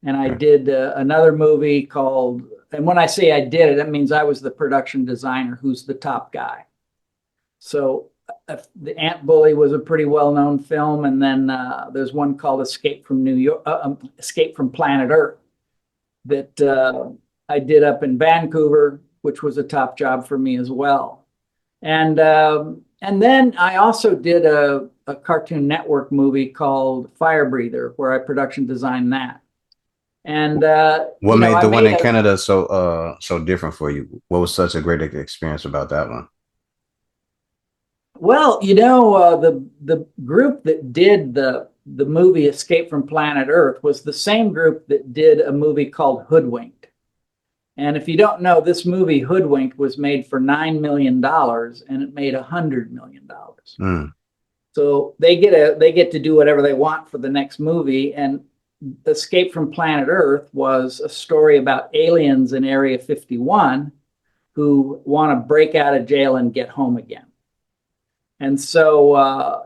And I Okay. did another movie called, and when I say I did it, that means I was the production designer who's the top guy. So the Ant Bully was a pretty well-known film, and then there's one called Escape from New York, Escape from Planet Earth that I did up in Vancouver, which was a top job for me as well. And then I also did a Cartoon Network movie called Fire Breather, where I production designed that. And What made I the one made in a Canada so different for you? What was such a great experience about that one? well, the group that did the movie Escape from Planet Earth was the same group that did a movie called Hoodwinked. And if you don't know, this movie Hoodwinked was made for $9 million and it made $100 million. Mm. So they get to do whatever they want for the next movie. And Escape from Planet Earth was a story about aliens in Area 51 who want to break out of jail and get home again. And so,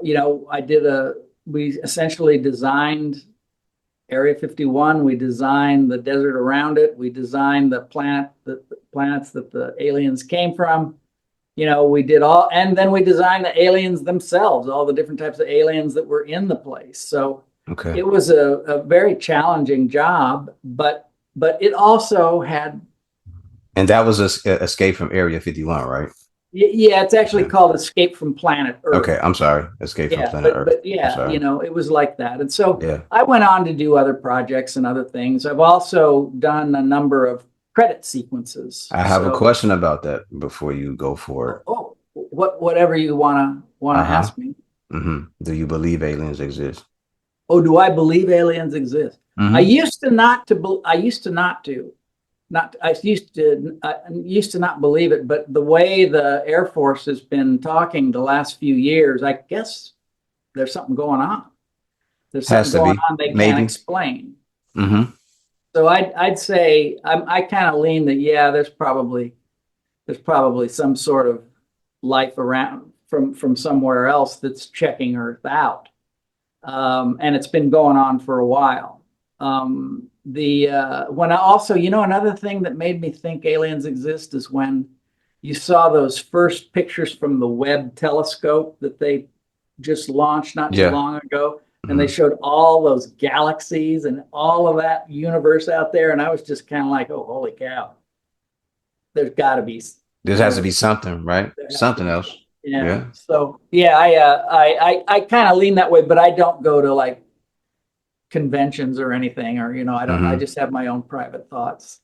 we essentially designed Area 51. We designed the desert around it. We designed the planets that the aliens came from. We did all, and then we designed the aliens themselves, all the different types of aliens that were in the place. So Okay. it was a very challenging job, but it also had, And that was a Escape from Area 51, right? yeah, it's actually Okay. called Escape from Planet Earth. Okay. I'm sorry. Escape from Yeah, Planet but Earth. I'm yeah, sorry. it was like that. And so Yeah. I went on to do other projects and other things. I've also done a number of credit sequences. I have a So, question about that before you go forward. whatever you wanna Uh-huh. ask me. Do you believe aliens exist? Oh, do I believe aliens exist? I Mm-hmm. used to not to. I used to not to. Not. I used to not believe it. But the way the Air Force has been talking the last few years, I guess there's something going on. There's something Has to going be. on they can't Maybe. explain. Mm-hmm. So I'd say I kind of lean that yeah, there's probably some sort of life around from somewhere else that's checking Earth out, and it's been going on for a while. The when I also another thing that made me think aliens exist is when you saw those first pictures from the Webb telescope that they just launched not too Yeah. long ago. And they Mm-hmm. showed all those galaxies and all of that universe out there. And I was just kind of like, oh, holy cow, there's got to be There has to more. be something, right? There has to Something be else. something. Yeah. Yeah. So yeah, I kind of lean that way, but I don't go to like conventions or anything, or I don't. I Mm-hmm. just have my own private thoughts.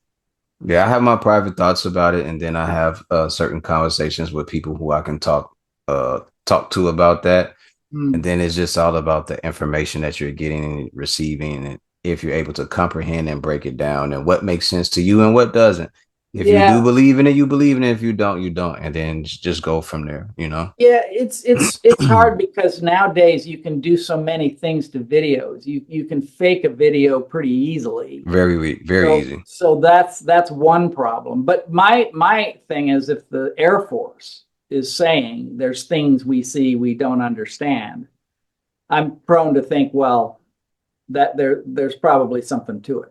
Yeah, I have my private thoughts about it, and then I have certain conversations with people who I can talk to about that. And Mm. then it's just all about the information that you're getting and receiving, and if you're able to comprehend and break it down, and what makes sense to you and what doesn't. If you do Yeah, believe in it, you believe in it. If you don't, you don't, and then just go from there. yeah. It's hard because nowadays you can do so many things to videos. You can fake a video pretty easily. Very weak, very So easy. so that's one problem. But my thing is if the Air Force is saying there's things we see we don't understand, I'm prone to think, well, that there's probably something to it.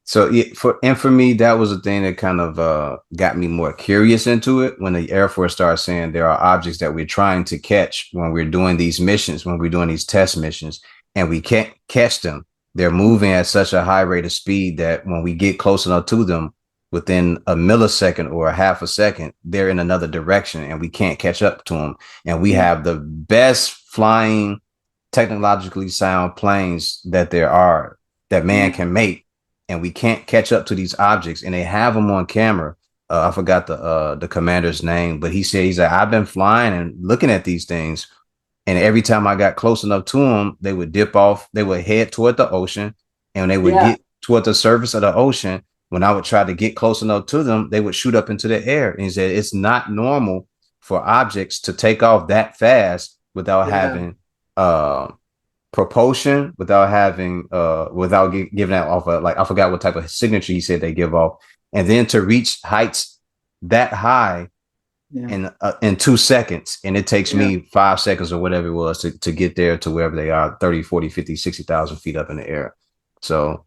So yeah, for me, that was the thing that kind of got me more curious into it when the Air Force started saying there are objects that we're trying to catch when we're doing these missions, when we're doing these test missions, and we can't catch them. They're moving at such a high rate of speed that when we get close enough to them, within a millisecond or a half a second, they're in another direction and we can't catch up to them. And we Yeah. have the best flying, technologically sound planes that there are that man Yeah. can make, and we can't catch up to these objects, and they have them on camera. I forgot the commander's name, but he said I've been flying and looking at these things, and every time I got close enough to them, they would dip off, they would head toward the ocean, and when they would Yeah. get toward the surface of the ocean, when I would try to get close enough to them, they would shoot up into the air. And he said it's not normal for objects to take off that fast without Yeah. having uh propulsion, without having without giving that off like I forgot what type of signature he said they give off, and then to reach heights that high Yeah. in 2 seconds, and it takes Yeah. me 5 seconds or whatever it was to get there to wherever they are, 30, 40, 50, 60,000 feet up in the air. So